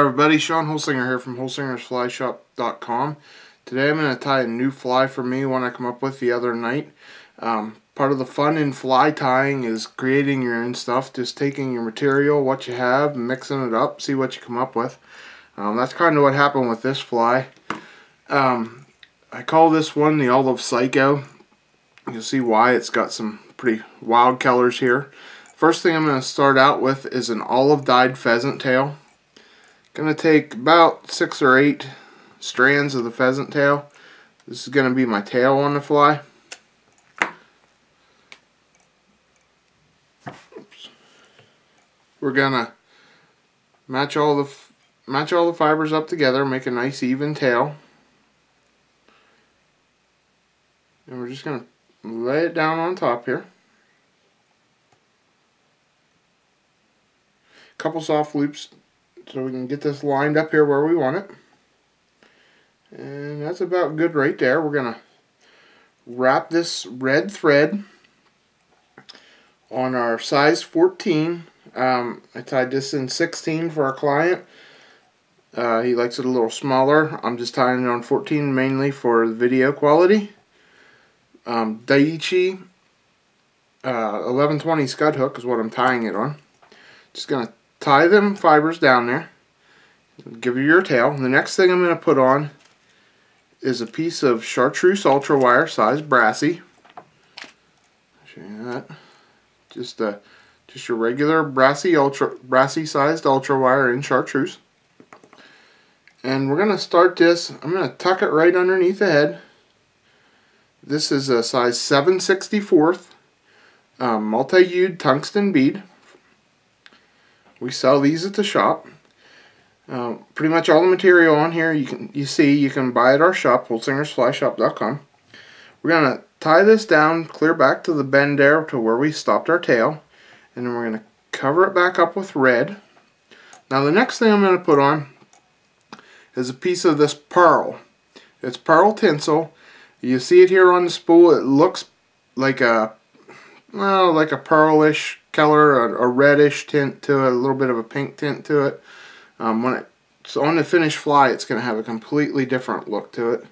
everybody, Sean Holsinger here from holsingersflyshop.com. Today I'm going to tie a new fly for me, one I come up with the other night. Part of the fun in fly tying is creating your own stuff, just taking your material, what you have, mixing it up, see what you come up with. That's kind of what happened with this fly. I call this one the Olive Psycho. You'll see why. It's got some pretty wild colors here. First thing I'm going to start out with is an olive dyed pheasant tail. Going to take about 6 or 8 strands of the pheasant tail. This is going to be my tail on the fly. Oops. We're going to match all the fibers up together, make a nice even tail. And we're just going to lay it down on top here. Couple soft loops so we can get this lined up here where we want it. And that's about good right there. We're going to wrap this red thread on our size 14. I tied this in 16 for our client. He likes it a little smaller. I'm just tying it on 14 mainly for the video quality. Daiichi 1120 scud hook is what I'm tying it on. Just going to tie them fibers down there. Give you your tail. The next thing I'm going to put on is a piece of chartreuse ultra wire, size brassy. Show you that. Just your regular brassy sized ultra wire in chartreuse. And we're going to start this. I'm going to tuck it right underneath the head. This is a size 7/64 multi-hued tungsten bead. We sell these at the shop. Pretty much all the material on here you can buy at our shop, holsingersflyshop.com. We're going to tie this down clear back to the bend there to where we stopped our tail, and then we're going to cover it back up with red. Now the next thing I'm going to put on is a piece of this pearl. It's pearl tinsel. You see it here on the spool. It looks like a pearlish color, a reddish tint to it, a little bit of a pink tint to it. When it's on the finished fly, it's going to have a completely different look to it.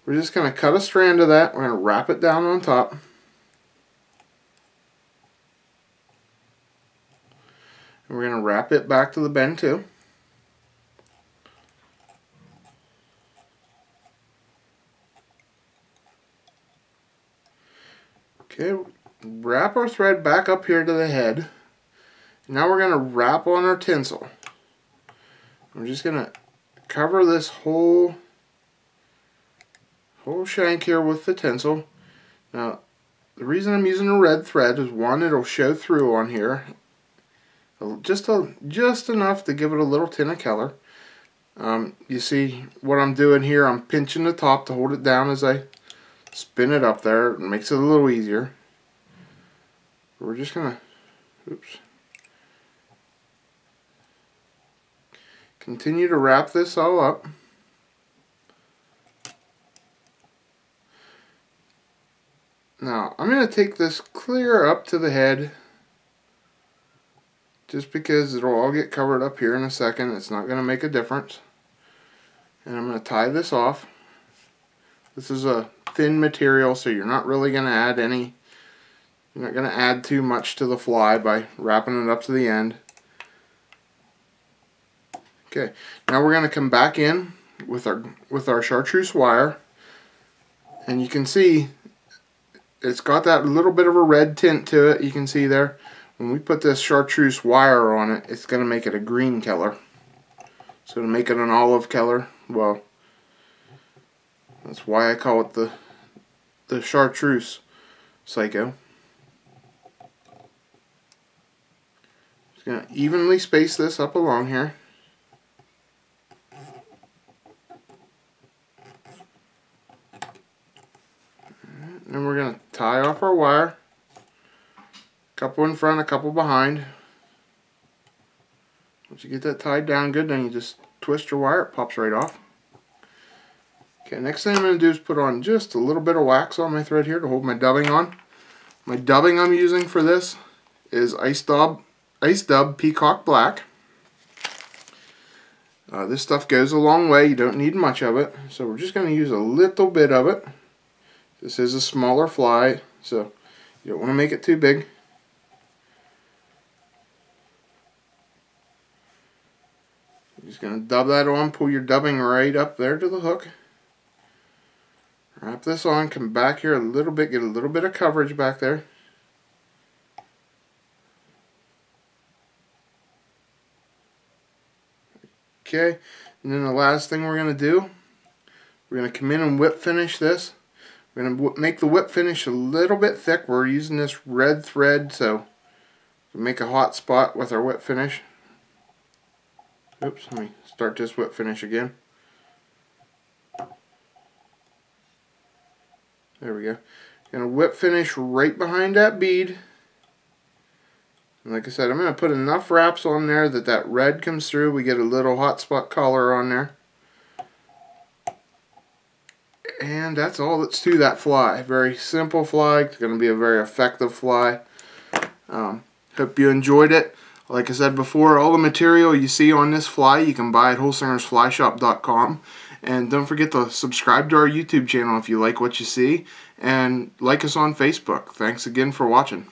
We're just going to cut a strand of that. We're going to wrap it down on top. And we're going to wrap it back to the bend too. Okay, wrap our thread back up here to the head. Now we're going to wrap on our tinsel. We're just going to cover this whole shank here with the tinsel. Now, the reason I'm using a red thread is, one, it'll show through on here, just enough to give it a little tint of color. You see what I'm doing here? I'm pinching the top to hold it down as I spin it up there. It makes it a little easier. We're just gonna, continue to wrap this all up. Now I'm going to take this clear up to the head, just because it'll all get covered up here in a second. It's not going to make a difference. And I'm going to tie this off. This is a thin material, so you're not really going to add any. You're not going to add too much to the fly by wrapping it up to the end. Okay, now we're going to come back in with our chartreuse wire, and you can see it's got that little bit of a red tint to it. You can see there. When we put this chartreuse wire on it, it's going to make it a green color. So to make it an olive color, well, that's why I call it the chartreuse psycho. Just going to evenly space this up along here. And we're going to tie off our wire. A couple in front, a couple behind. Once you get that tied down good, then you just twist your wire, it pops right off. Okay, next thing I'm going to do is put on just a little bit of wax on my thread here to hold my dubbing on. My dubbing I'm using for this is Ice Dub Peacock Black. This stuff goes a long way. You don't need much of it. So we're just going to use a little bit of it. This is a smaller fly, so you don't want to make it too big. You're just going to dub that on, pull your dubbing right up there to the hook. Wrap this on, come back here a little bit, get a little bit of coverage back there. Okay, and then the last thing we're going to do, we're going to come in and whip finish this. We're going to make the whip finish a little bit thick. We're using this red thread, so we make a hot spot with our whip finish. Oops, let me start this whip finish again. There we go. Going to whip finish right behind that bead. And like I said, I'm going to put enough wraps on there that that red comes through. We get a little hot spot color on there. And that's all that's to that fly. Very simple fly. It's going to be a very effective fly. Hope you enjoyed it. Like I said before, all the material you see on this fly you can buy at holsingersflyshop.com. And don't forget to subscribe to our YouTube channel if you like what you see. And like us on Facebook. Thanks again for watching.